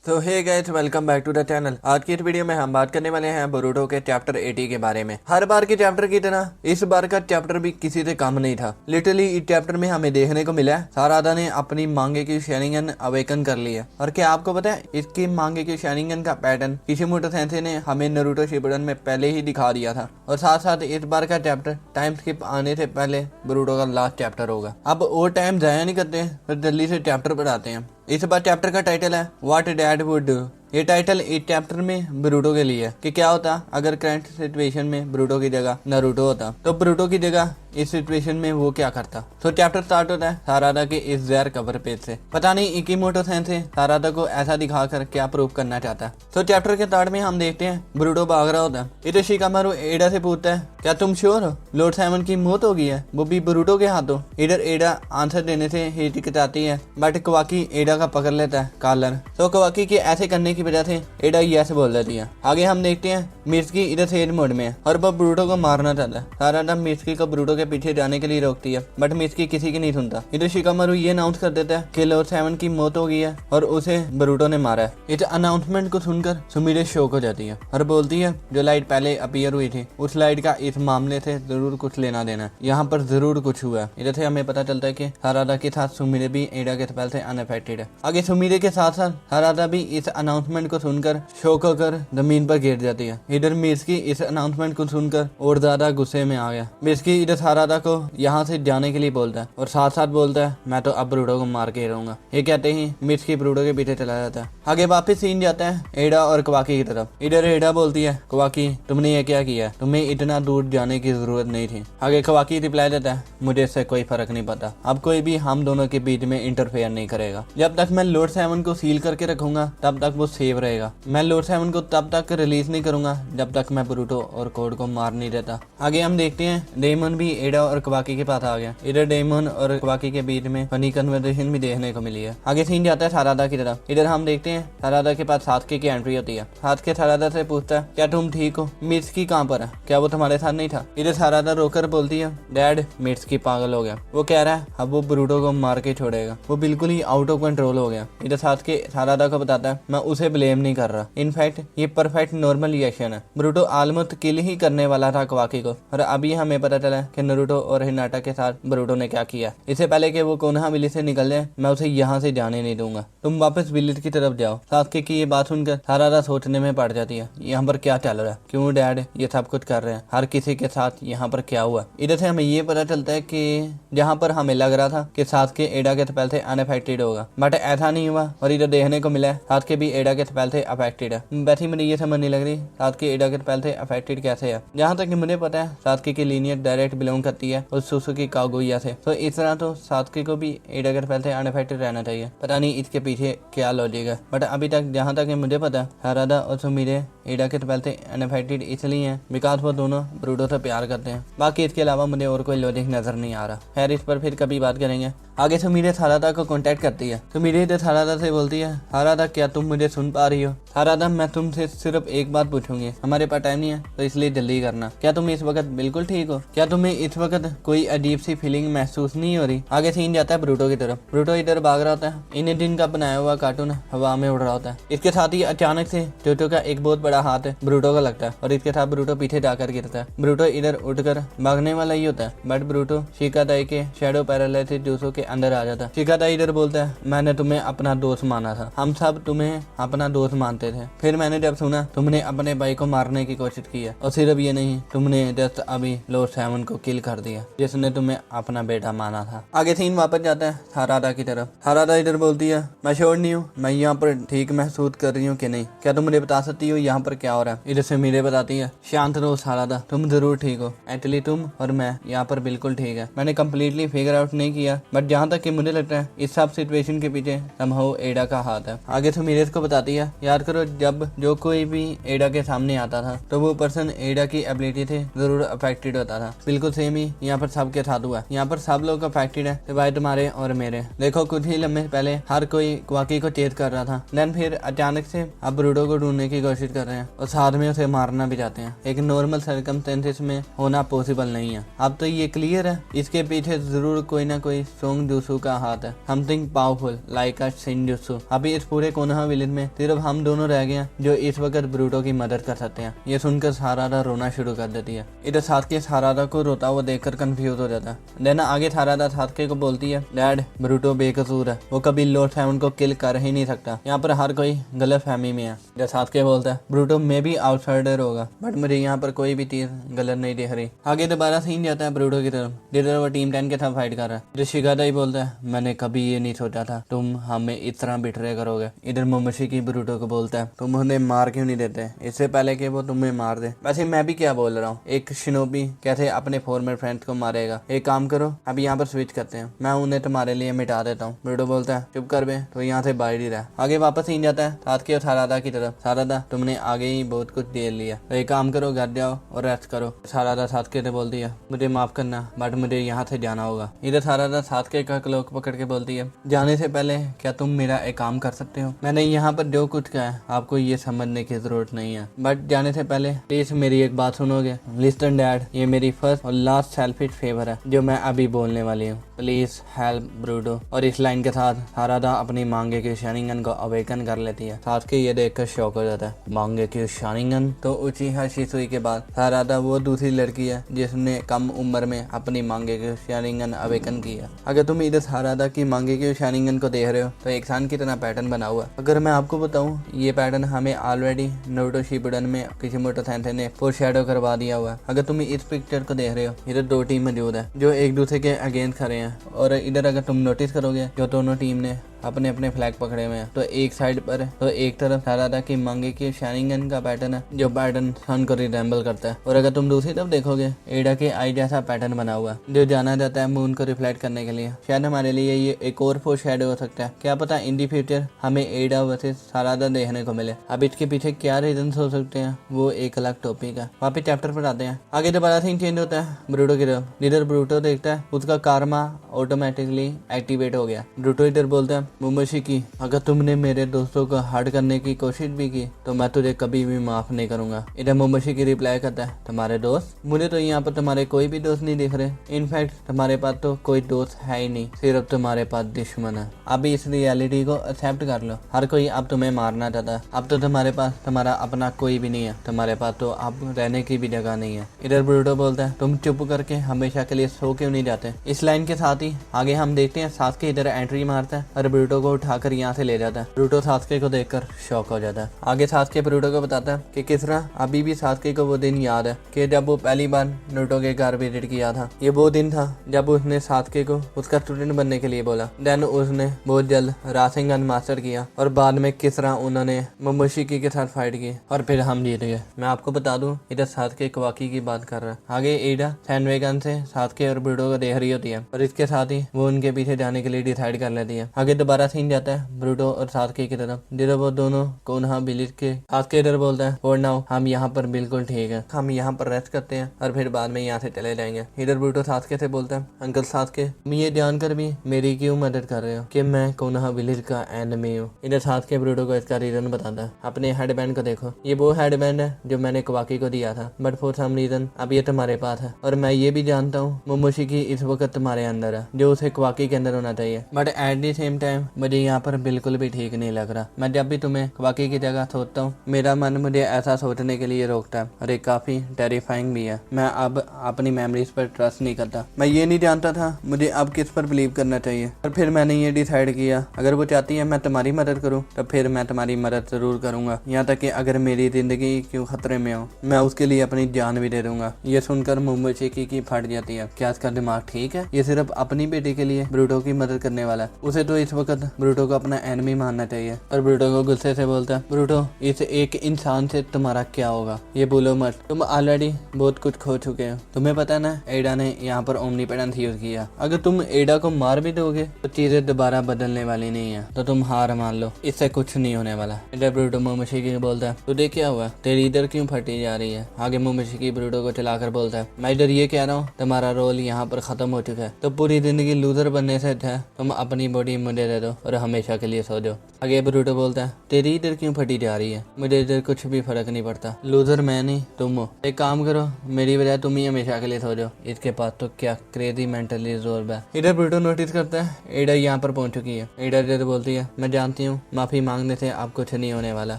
तो hey guys, welcome back to the channel. आज की इस वीडियो में हम बात करने वाले हैं बोरुटो के चैप्टर 80 के बारे में। हर बार के चैप्टर की तरह इस बार का चैप्टर भी किसी से कम नहीं था। लिटरली इस चैप्टर में हमें देखने को मिला है सारादा ने अपनी मांगे की शारिंगन अवेकन कर ली है। और क्या आपको पता है इसकी मांगे की शारिंगन का पैटर्न किशिमोटो सेंसेई ने हमें नारुतो शिपुडन में पहले ही दिखा दिया था। और साथ साथ इस बार का चैप्टर टाइम स्किप आने से पहले बोरुटो का लास्ट चैप्टर होगा। अब और टाइम जाया नहीं करते, फिर जल्दी से चैप्टर पर आते हैं। इस बार चैप्टर का टाइटल है व्हाट डैड वुड डू। ये टाइटल इस चैप्टर में बोरुटो के लिए है कि क्या होता अगर करंट सिचुएशन में बोरुटो की जगह नारुतो होता, तो बोरुटो की जगह इस सिचुएशन में वो क्या करता। तो चैप्टर स्टार्ट होता है सारादा के इस जहर कवर पेज से। पता नहीं इकिमोटो सेंसेई सारादा को ऐसा दिखाकर क्या प्रूव करना चाहता है। तो चैप्टर के स्टार्ट में हम देखते हैं बोरुटो भाग रहा होता है। इधर शिकामारू एडा से पूछता है क्या तुम श्योर हो लॉर्ड साइमन की मौत हो गई है, वो भी बोरुटो के हाथों। इधर एडा आंसर देने से हिचकिचाती है, बट कवाकी एडा का पकड़ लेता है कॉलर। तो कवाकी के ऐसे करने की वजह से एडा यस बोल देती है। आगे हम देखते हैं मिर्सकी इधर सेज मोड में है और वो बोरुटो को मारना चाहता है। सारादा मिर्सकी को बोरुटो के पीछे जाने के लिए रोकती है, बट मिर्सकी किसी की नहीं सुनता। इधर शिकामारू ये अनाउंस कर देता है कि लॉर्ड साइमन की मौत हो गई है और उसे बोरुटो ने मारा है। इस अनाउंसमेंट को सुनकर सुमिरे शॉक हो जाती है और बोलती है जो लाइट पहले अपीयर हुई थी उस लाइट का इस मामले से जरूर कुछ लेना देना, यहाँ पर जरूर कुछ हुआ है। इधर से हमें पता चलता है कि सारादा के साथ सुमिरे भी एडा के स्पेल से अनअफेक्टेड है। आगे सुमिरे के साथ साथ सारादा भी इस अनाउंसमेंट को सुनकर शॉक होकर जमीन पर गिर जाती है। इधर मिर्सकी इस अनाउंसमेंट को सुनकर और ज्यादा गुस्से में आ गया। मिर्सकी इधर सारादा को यहाँ से जाने के लिए बोलता है और साथ साथ बोलता है मैं तो अब बोरुटो को मार के रहूंगा। ये कहते ही मिर्सकी बोरुटो के पीछे चला जाता है। आगे वापस सीन जाता है एडा और कवाकी की तरफ। इधर एडा बोलती है कवाकी तुमने ये क्या किया, तुम्हें इतना दूर जाने की जरूरत नहीं थी। आगे कवाकी रिप्लाई देता है मुझे इससे कोई फर्क नहीं पड़ता, अब कोई भी हम दोनों के बीच में इंटरफेयर नहीं करेगा। जब तक मैं लॉर्ड साइमन को सील करके रखूंगा तब तक वो सेव रहेगा। मैं लॉर्ड साइमन को तब तक रिलीज नहीं करूंगा जब तक मैं बोरुटो और कोड को मार नहीं देता। आगे हम देखते हैं डेमन भी एडा और कवाकी के पास आ गया। इधर डेमन और कवाकी के बीच में फनी कन्वर्सेशन भी देखने को मिली है। आगे सीन जाता है सारादा की तरफ। इधर हम देखते हैं सारादा के पास सात्के की एंट्री होती है। सात्के सारादा से पूछता है क्या तुम ठीक हो, मिर्सकी कहाँ पर है, क्या वो तुम्हारे साथ नहीं था। इधर सारादा रोकर बोलती है डैड मिर्सकी पागल हो गया, वो कह रहा है अब वो बोरुटो को मार के छोड़ेगा, वो बिल्कुल ही आउट ऑफ कंट्रोल हो गया। इधर सात्के सारादा को बताता है मैं उसे ब्लेम नहीं कर रहा, इनफैक्ट ये परफेक्ट नॉर्मल रिएक्शन है। बोरुटो ऑलमोस्ट किल ही करने वाला था कवाकी को और अभी हमें पता चला कि नारुतो और हिनाटा के साथ बोरुटो ने क्या किया। इससे पहले कि वो कोनोहा विलेज से निकल जाए मैं उसे यहाँ से जाने नहीं दूंगा, तुम वापस विलेज की तरफ जाओ। सात्के की ये बात सुनकर सारादा सोचने में पड़ जाती है यहाँ पर क्या चल रहा है, क्यों डैड ये सब कुछ कर रहे हैं, हर किसी के साथ यहाँ पर क्या हुआ। इधर से हमें ये पता चलता है कि जहाँ पर हमें लग रहा था कि सात्के एडा के स्पेल से अनअफेक्टेड होगा, बट ऐसा नहीं हुआ और इधर देखने को मिला है सात्के भी एडा के स्पेल से अफेक्टेड है। वैसे मुझे ये समझ नहीं लग रही सात्के एडा के स्पेल से अफेक्टेड कैसे है। जहाँ तक कि मुझे पता है सात्के की लीनियर डायरेक्ट बिलोंग करती है और सुसुकी कागुया से, तो इस तरह तो सात्के को भी एडा के स्पेल से अनअफेक्टेड रहना चाहिए। पता नहीं इसके पीछे क्या लॉजिक है, बट अभी तक जहाँ तक मुझे पता है सारादा और सुमिरे एडा के स्पेल से अनअफेक्टेड इसलिए हैं बिकॉज वो दोनों बोरुटो से प्यार करते हैं। बाकी इसके अलावा मुझे और कोई लॉजिक नजर नहीं आ रहा। खैर इस पर फिर कभी बात करेंगे। आगे सुमिरे सारादा को कांटेक्ट करती है। सुमिरे इधर सारादा से बोलती है सारादा क्या तुम मुझे सुन पा रही हो। सारादा मैं तुमसे सिर्फ एक बात पूछूंगी, हमारे पास टाइम नहीं है तो इसलिए जल्दी करना। क्या तुम इस वक्त बिल्कुल ठीक हो, क्या तुम्हें इस वक्त कोई अजीब सी फीलिंग महसूस नहीं हो रही। आगे सीन जाता है बोरुटो की तरफ। बोरुटो इधर भाग रहा होता है। इन दिन का बनाया हुआ कार्टून हवा में उड़ रहा होता है। इसके साथ ही अचानक से जोजो का एक बहुत बड़ा हाथ बोरुटो का लगता है और इसके साथ बोरुटो पीछे जाकर गिरता है। बोरुटो इधर उठकर भागने वाला ही होता है, बट बोरुटो शिकादाई के शैडो पैरालाइसिस जूसो के अंदर आ जाता है। शिकादाई इधर बोलता है मैंने तुम्हें अपना दोस्त माना था, हम सब तुम्हें अपना दोस्त मानते थे, फिर मैंने जब सुना तुमने अपने भाई को मारने की कोशिश की है और सिर्फ ये नहीं तुमने जस्ट अभी लॉर्ड साइमन को किल कर दिया जिसने तुम्हें अपना बेटा माना था। आगे सीन वापस जाता है सारादा की तरफ। सारादा इधर बोलती है मैं श्योर नहीं हूँ मैं यहाँ पर ठीक महसूस कर रही हूँ कि नहीं, क्या तुम मुझे बता सकती हो यहाँ पर क्या हो रहा है। इधर से मेरे बताती है शांत रहो सारादा, तुम जरूर ठीक हो, एक्चुअली तुम और मैं यहाँ पर बिल्कुल ठीक है। मैंने कम्प्लीटली फिगर आउट नहीं किया, बट जहाँ तक कि मुझे लगता है इस सब सिचुएशन के पीछे समहाउ एडा का हाथ है। आगे से मीरेज को बताती है याद करो करो, जब जो कोई भी एडा के सामने आता था तो वो पर्सन एडा की एबिलिटी से जरूर अफेक्टेड होता था। बिल्कुल सेम ही यहाँ पर सबके साथ हुआ। यहाँ पर सब लोग अफेक्टेड है, सिवाय तुम्हारे और मेरे। देखो कुछ ही लम्हे पहले हर कोई क्वाकी को चेज कर रहा था, देन फिर अचानक से अब ब्रूडो को ढूंढने की कोशिश कर रहे हैं और साथ में उसे मारना भी चाहते हैं। एक नॉर्मल सर्कमस्टेंसेस में होना पॉसिबल नहीं है। अब तो ये क्लियर है, इसके पीछे जरूर कोई ना कोई स्ट्रॉन्ग जुत्सु का हाथ है, समथिंग पावरफुल लाइक अ शिनजुत्सु। अभी इस पूरे कोनोहा विलेज में सिर्फ हम दोनों रह गए हैं जो इस वक्त ब्रूडो की मदद कर सकते हैं। ये सुनकर सारादा रोना शुरू कर देती है। इधर साथके सारादा को रोता हुआ देखकर कंफ्यूज हो जाता है। देन आगे सारादा साथके को बोलती है, डैड ब्रूटो बेकसूर है, वो कभी लॉर्ड सेवन को किल कर ही नहीं सकता। यहाँ पर हर कोई गलत फहमी में है। जब साथके बोलता है, ब्रूटो में भी आउटसाइडर होगा, बट मुझे यहाँ पर कोई भी चीज गलत नहीं दिख रही। आगे दोबारा सीन जाता है ब्रूटो की तरफ, जिधर वो टीम 10 के साथ फाइट कर रहा है। इधर शिगादा ही बोलता है, मैंने कभी ये नहीं सोचा था तुम हमें इस तरह बिट्रे करोगे। इधर मोमोशिकी ब्रूटो को बोलता है, तुम उन्हें मार क्यों नहीं देते इससे पहले कि वो तुम्हें मार दे। वैसे मैं भी क्या बोल रहा हूँ, एक शिनोबी कैसे अपने फॉर्मर फ्रेंड्स को मारेगा। एक काम करो, अभी यहाँ पर स्विच करते हैं, मैं उन्हें तुम्हारे लिए मिटा देता हूँ। ब्रूटो बोलता है, चुप कर बे, तो यहाँ से बाहर ही रहा। आगे वापस सीन जाता है साथके और सारादा की तरफ। सारादा, तुमने आगे ही बहुत कुछ देर लिया, तो एक काम करो, घर जाओ और रेस्ट करो। सारादा साथके से बोलती है, मुझे माफ करना बट मुझे यहाँ से जाना होगा। इधर सारादा साथके का क्लोक पकड़ के बोलती है, जाने से पहले क्या तुम मेरा एक काम कर सकते हो। मैंने यहाँ पर जो कुछ कहा है आपको ये समझने की जरूरत नहीं है, बट जाने से पहले प्लीज मेरी एक बात सुनोगे। लिस्टन डैड, ये मेरी फर्स्ट और लास्ट सेल्फिश फेवर है जो मैं अभी बोलने वाली हूँ, प्लीज हेल्प ब्रूटो। और इस लाइन के साथ सारादा अपनी मांगे की शानिंगन को अवेकन कर लेती है। साथके ये देखकर शॉक हो जाता है, मांगे की शानिंगन। तो उचिहा शिसुई के बाद सारादा वो दूसरी लड़की है जिसने कम उम्र में अपनी मांगे की शानिंगन अवेकन की है। अगर तुम इधर सारादा की मांगे की शानिंगन को देख रहे हो तो एक सान की तरह पैटर्न बना हुआ है। अगर मैं आपको बताऊं, ये पैटर्न हमें ऑलरेडी नारुतो शिपुडन में किशिमोटो सेंसेई ने फोरशैडो करवा दिया हुआ है। अगर तुम इस पिक्चर को देख रहे हो, इधर दो टीम मौजूद है जो एक दूसरे के अगेंस्ट खड़े हैं, और इधर अगर तुम नोटिस करोगे जो दोनों टीम ने अपने अपने फ्लैग पकड़े हुए हैं, तो एक साइड पर तो एक तरफ सारादा की मांगे की शानिंगन का पैटर्न है जो पैटर्न सन को रिजेंबल करता है, और अगर तुम दूसरी तरफ देखोगे एडा के आई जैसा पैटर्न बना हुआ है जो जाना जाता है मून को रिफ्लेक्ट करने के लिए। शायद हमारे लिए ये एक और फोरशैडो हो सकता है, क्या पता इन दी फ्यूचर हमें एडा वर्सेस सारादा देखने को मिले। अब इसके पीछे क्या रीजन हो सकते हैं वो एक अलग टॉपिक है। वापस चैप्टर पर आते हैं। आगे दोबारा सीन चेंज होता है ब्रूटो की तरफ, जिधर ब्रूटो देखता है उसका कारमा ऑटोमेटिकली एक्टिवेट हो गया। ब्रूटो इधर बोलता है, मोमोशिकी, अगर तुमने मेरे दोस्तों को हर्ट करने की कोशिश भी की तो मैं तुझे कभी भी माफ नहीं करूंगा। इधर मोमोशिकी रिप्लाई करता है, तुम्हारे दोस्त? मुझे तो यहाँ पर तुम्हारे कोई भी दोस्त नहीं दिख रहे। इनफैक्ट तुम्हारे पास तो कोई दोस्त है ही नहीं, सिर्फ तुम्हारे पास दुश्मन है। अभी इस रियलिटी को एक्सेप्ट कर लो, हर कोई अब तुम्हें मारना चाहता है। अब तो तुम्हारे पास तुम्हारा अपना कोई भी नहीं है, तुम्हारे पास तो अब रहने की भी जगह नहीं है। इधर ब्रूटो बोलता है, तुम चुप करके हमेशा के लिए सो क्यों नहीं जाते। इस लाइन के साथ ही आगे हम देखते हैं साथके इधर एंट्री मारता है और ब्रूटो को उठाकर यहाँ से ले जाता है। ब्रूटो साथके को देखकर शॉक हो जाता है। आगे साथके ब्रूटो को बताता है कि किस तरह अभी भी साथके को वो दिन याद है कि जब वो पहली बार नारुतो के घर विजिट किया था। ये वो दिन था जब उसने साथके को उसका स्टूडेंट बनने के लिए बोला। देन उसने बहुत जल्द रासेंगन मास्टर किया और बाद में किस तरह उन्होंने मोमोशिकी के साथ फाइट की और फिर हम जीत गए। मैं आपको बता दूं, इधर साथके कवाकी की बात कर रहा है। आगे एडा सैंडवेगन से साथके और ब्रूटो को देख रही होती है और इसके साथ ही वो उनके पीछे जाने के लिए डिसाइड कर लेती है। आगे दोबारा सीन जाता है ब्रूटो और साथके की तरफ, जिधर वो दोनों कोनहा विलेज के साथके इधर बोलता है, और नाउ हम यहाँ पर बिल्कुल ठीक है, हम यहाँ पर रेस्ट करते हैं और फिर बाद में यहाँ से चले जाएंगे। इधर ब्रूटो साथके से बोलता है, अंकल साथके, तुम ये जानकर भी मेरी क्यों मदद कर रहे हो कि मैं कोनहा विलेज का एनिमी हूँ। इधर साथके ब्रूटो को इसका रीजन बताता है। अपने हेडबैंड को देखो, ये वो हेडबैंड है जो मैंने कवाकी को दिया था, बट फॉर सम रीजन अब ये तुम्हारे पास है, और मैं ये भी जानता हूँ मोमोशिकी इस वक्त तुम्हारे अंदर है जो उसे कवाकी के अंदर होना चाहिए, but at the same time मुझे यहाँ पर बिल्कुल भी ठीक नहीं लग रहा। मैं जब भी तुम्हें कवाकी की जगह सोचता हूँ मेरा मन मुझे ऐसा सोचने के लिए रोकता है और ये काफी टेरिफाइंग भी है। मैं अब अपनी मेमोरीज पर ट्रस्ट नहीं करता। मैं ये नहीं जानता था मुझे अब किस पर बिलीव करना चाहिए, और फिर मैंने ये डिसाइड किया अगर वो चाहती है मैं तुम्हारी मदद करूँ तो फिर मैं तुम्हारी मदद जरूर करूंगा, यहाँ तक कि अगर मेरी जिंदगी क्यों खतरे में हो मैं उसके लिए अपनी जान भी दे दूंगा। ये सुनकर मोमोशिकी की फट जाती है। क्या इसका दिमाग ठीक है? ये सिर्फ अपनी बेटी के लिए ब्रूटो की मदद करने वाला है। उसे तो इस वक्त ब्रूटो को अपना एनिमी मानना चाहिए। और ब्रूटो को गुस्से से बोलता है, ब्रूटो इस एक इंसान से तुम्हारा क्या होगा, ये भूलो मत, तुम ऑलरेडी बहुत कुछ खो चुके हो। तुम्हें पता ना एडा ने यहाँ पर ओमनीपोटेंस यूज किया, अगर तुम एडा को मार भी दोगे तो चीजें दोबारा बदलने वाली नहीं है, तो तुम हार मान लो, इससे कुछ नहीं होने वाला। इधर ब्रूटो मोमोशिकी बोलता है, तुझे क्या हुआ, तेरी इधर क्यों फटी जा रही है। आगे मोमोशिकी ब्रूटो को चलाकर बोलता है, मैं इधर ये कह रहा हूँ तुम्हारा रोल यहाँ पर खत्म हो चुका है, तो पूरी जिंदगी लूजर बनने से अच्छा तुम अपनी बॉडी मुझे दे दो और हमेशा के लिए सो जाओ। आगे ब्रूटो बोलता है, तेरी इधर क्यों फटी जा रही है, मुझे इधर कुछ भी फर्क नहीं पड़ता, लूजर मैं नहीं तुम हो, एक काम करो मेरी बजाय तुम ही हमेशा के लिए सो जाओ। इसके पास तो क्या क्रेजी मेंटली रिजॉल्व है। इधर ब्रूटो नोटिस करता है एडा यहाँ पर पहुंच चुकी है। एडा इधर बोलती है, मैं जानती हूँ माफी मांगने से अब कुछ नहीं होने वाला,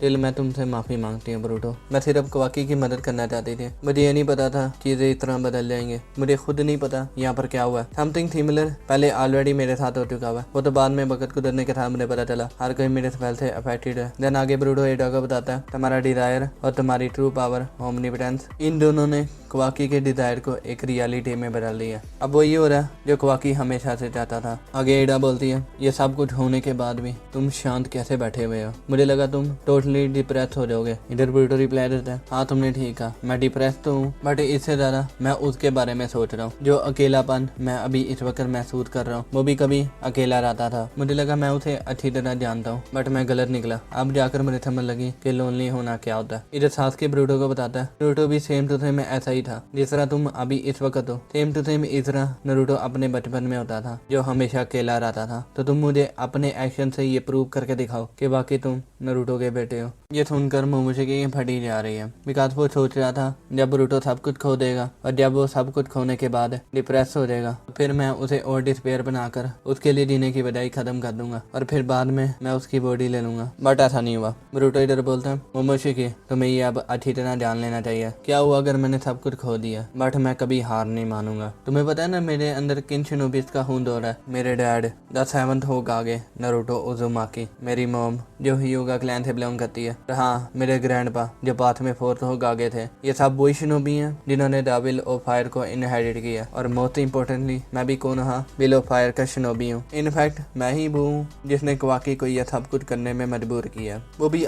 दिल मैं तुमसे माफी मांगती हूँ ब्रूटो, मैं सिर्फ कवाकी की मदद करना चाहती थी, मुझे ये नहीं पता था चीजें इस तरह बदल जाएंगे, मुझे खुद नहीं पता यहाँ पर क्या हुआ। समथिंग सिमिलर पहले ऑलरेडी मेरे साथ हो चुका हुआ, वो तो बाद में वक्त गुजरने के साथ मुझे पता चला, हर कोई मेरे स्पेल से अफेक्टेड है। देन आगे ब्रूटो एडा को बताता है, तुम्हारा डिजायर और तुम्हारी ट्रू पावर ओमनीपोटेंस, इन दोनों ने कवाकी के डिजायर को एक रियलिटी में बदल दिया। अब वो ये हो रहा है जो कवाकी हमेशा से चाहता था। आगे एडा बोलती है, ये सब कुछ होने के बाद भी तुम शांत कैसे बैठे हुए हो, मुझे लगा तुम टोटली डिप्रेस हो जाओगे। इधर ब्रूटो रिप्लाई देता है, हाँ तुमने ठीक कहा, मैं डिप्रेस तो हूँ, बट इससे ज्यादा मैं उसके बारे में सोच रहा हूँ जो अकेलापन मैं अभी इस वक्त महसूस कर रहा हूँ। वो भी कभी अकेला रहता था, मुझे लगा मैं उसे अच्छी तरह जानता हूँ, बट मैं गलत निकला। अब जाकर मुझे समझ लगी कि लोनली होना क्या होता है। इधर सास के ब्रूटो को बताता है, ब्रूटो भी सेम टू सेम ऐसा ही था जिस तरह तुम अभी इस वक्त हो, सेम टू सेम इस तरह नारुतो अपने बचपन में होता था जो हमेशा अकेला रहता था। तो तुम मुझे अपने एक्शन से ये प्रूव करके दिखाओ कि वाकई तुम नारुतो के बेटे हो। ये सुनकर मोमोशिकी फटी जा रही है, बिकॉज वो सोच रहा था जब ब्रूटो सब कुछ खो देगा और जब वो सब कुछ खोने के बाद डिप्रेस हो जाएगा तो फिर मैं उसे और डिस्पेयर बनाकर उसके लिए जीने की बजाय खत्म कर दूंगा और फिर बाद में मैं उसकी बॉडी ले लूंगा, बट ऐसा नहीं हुआ। ब्रूटो इधर बोलता है, मोमोशिकी तुम्हें ये अब अच्छी तरह जान लेना चाहिए क्या हुआ अगर मैंने सब कुछ खो दिया, बट मैं कभी हार नहीं मानूंगा। तुम्हें पता है ना मेरे अंदर किन शिनोबिस का खून दौड़ है, मेरे dad the 7th Hokage Naruto Uzumaki, मेरी मॉम जो ह्यूगा क्लैन से बिलोंग करती है, हाँ मेरे ग्रैंडपा जो बाद में 4th होकागे थे। ये सब वही शिनोबी हैं जिन्होंने द विल ऑफ फायर को इनहेरिट किया, और मोस्ट इम्पोर्टेंटली मैं भी कोनोहा विल ऑफ फायर का शिनोबी हूँ। इनफैक्ट मैं ही वो हूँ जिसने कवाकी को यह सब कुछ करने में मजबूर किया। वो भी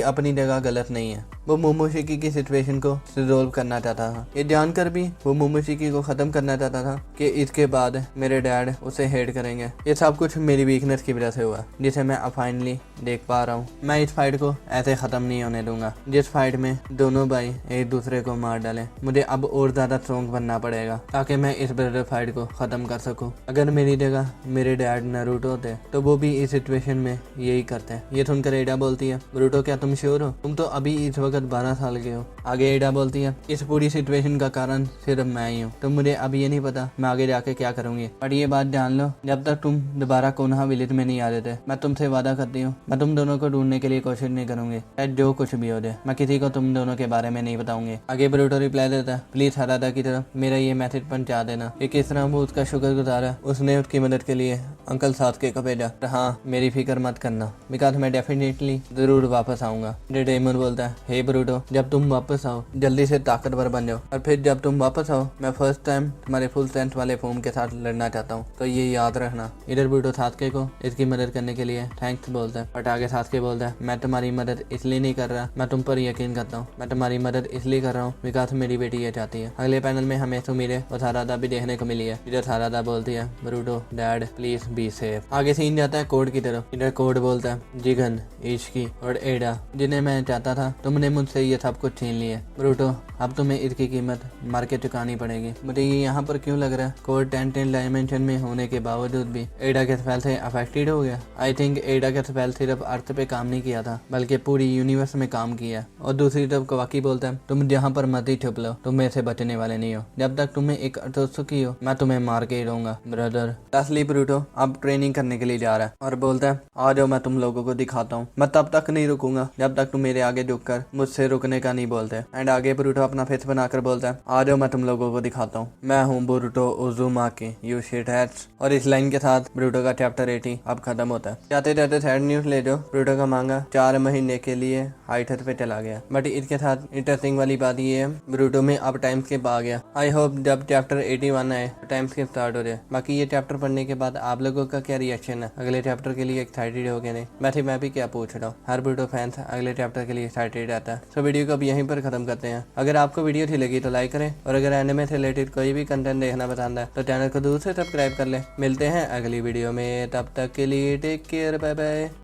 अपनी जगह गलत नहीं है, वो मोमोशिकी की सिचुएशन को रिजोल्व करना चाहता था। ये जानकर भी वो मोमोशिकी को खत्म करना चाहता था कि इसके बाद मेरे डैड उसे हेट करेंगे। ये सब कुछ मेरी वीकनेस की वजह से हुआ जिसे मैं अब फाइनली देख पा रहा हूँ। मैं इस फाइट को ऐसे खत्म नहीं होने दूंगा जिस फाइट में दोनों भाई एक दूसरे को मार डालें। मुझे अब और ज्यादा स्ट्रॉन्ग बनना पड़ेगा ताकि मैं इस ब्रदर फाइट को खत्म कर सकूं। अगर मेरी जगह मेरे डैड नारुतो होते तो वो भी इस सिचुएशन में यही करते। ये सुनकर एडा बोलती है, ब्रूटो क्या तुम श्योर हो, तुम तो अभी इस वक्त 12 साल के हो। आगे एडा बोलती है, इस पूरी सिचुएशन का कारण सिर्फ मैं ही हूँ, तो मुझे अब ये नहीं पता मैं आगे जाके क्या करूंगी, पर ये बात जान लो जब तक तुम दोबारा कोनोहा विलेज में नहीं आ जाते मैं तुमसे वादा करती हूँ मैं तुम दोनों को ढूंढने के लिए कोशिश नहीं करूंगी, चाहे जो कुछ भी हो जाए मैं किसी को तुम दोनों के बारे में नहीं बताऊंगी। आगे ब्रूटो रिप्लाई देता है, प्लीज हरादा की तरफ मेरा ये मैसेज पहुंचा देना कि किस तरह वो उसका शुक्रगुजार है, उसने उसकी मदद के लिए अंकल सास्के को भेजा। हाँ मेरी फिक्र मत करना बिकॉज मैं डेफिनेटली जरूर वापस आऊंगा। डेमन बोलता है, हे ब्रूटो जब तुम वापस आओ जल्दी से ताकतवर बन जाओ, और फिर जब तुम वापस आओ मैं फर्स्ट टाइम तुम्हारे फुल स्ट्रेंथ वाले फॉर्म के साथ लड़ना चाहता हूँ, तो ये याद रखना। इधर ब्रूटो सास्के को इसकी मदद करने के लिए थैंक्स बोलता है, बट आगे सास्के बोलता है, मैं तुम्हारी मदद इसलिए नहीं कर रहा, मैं तुम पर यकीन करता हूँ, मैं तुम्हारी मदद इसलिए कर रहा हूँ बिकॉज मेरी बेटी ये चाहती है। अगले पैनल में हमें सुमीरे और सारादा भी देखने को मिली है। इधर सारादा बोलती है, ब्रूटो डैड प्लीज बी सेफ। आगे सीन जाता है कोड की तरफ। इधर कोड बोलता है, जिगन, इश्की और एडा जिन्हें मैं चाहता था तुमने मुझसे ये सब कुछ छीन लिया। ब्रूटो अब तुम्हें इसकी कीमत मार के चुकानी पड़ेगी। मुझे ये यहाँ पर क्यों लग रहा है कोड 10 डायमेंशन में होने के बावजूद भी एडा के स्पेल से अफेक्टेड हो गया। आई थिंक एडा का स्पेल सिर्फ अर्थ पे काम नहीं किया था बल्कि पूरी यूनिवर्स में काम किया। और दूसरी तरफ कवाकी बोलता है, तुम जहाँ पर मर्जी छुप लो तुम मेरे से बचने वाले नहीं हो, जब तक तुम्हें एक अतोत्सुकी हो मैं तुम्हें मार के ही रहूंगा। ब्रदर तसली ब्रूटो अब ट्रेनिंग करने के लिए जा रहा है और बोलता है, आ जाओ मैं तुम लोगों को दिखाता हूँ, मैं तब तक नहीं रुकूंगा जब तक तुम मेरे आगे झुककर मुझसे रुकने का नहीं बोलते। एंड आगे बोरुटो अपना फेस बनाकर बोलता है, आ जाओ मैं तुम लोगों को दिखाता हूँ, मैं हूँ Boruto Uzumaki, you shit hats. और इस लाइन के साथ बोरुटो का चैप्टर 80 अब खत्म होता है। जाते जाते सैड न्यूज ले जाओ, बोरुटो का मांगा 4 महीने के लिए हाइटर पे चला गया। बट इसके साथ इंटरेस्टिंग वाली बात ये है, बोरुटो में अब टाइम स्किप आ गया। आई होप जब चैप्टर 81 आए तो टाइम स्किप स्टार्ट हो जाए। बाकी ये चैप्टर पढ़ने के बाद आप लोगों का क्या रिएक्शन है, अगले चैप्टर के लिए एक्साइटेड हो गए नहीं? मैं भी क्या पूछ रहा हूँ, हर बोरुटो फैंस अगले चैप्टर के लिए एक्साइटेड रहता है। तो वीडियो को अब यहीं पर खत्म करते हैं। अगर आपको वीडियो अच्छी लगी तो लाइक करें, और अगर एनिमे से रिलेटेड कोई भी कंटेंट देखना पसंद है तो चैनल को दूर से सब्सक्राइब कर ले। मिलते हैं अगली वीडियो में, तब तक के लिए टेक केयर, बाय बाय।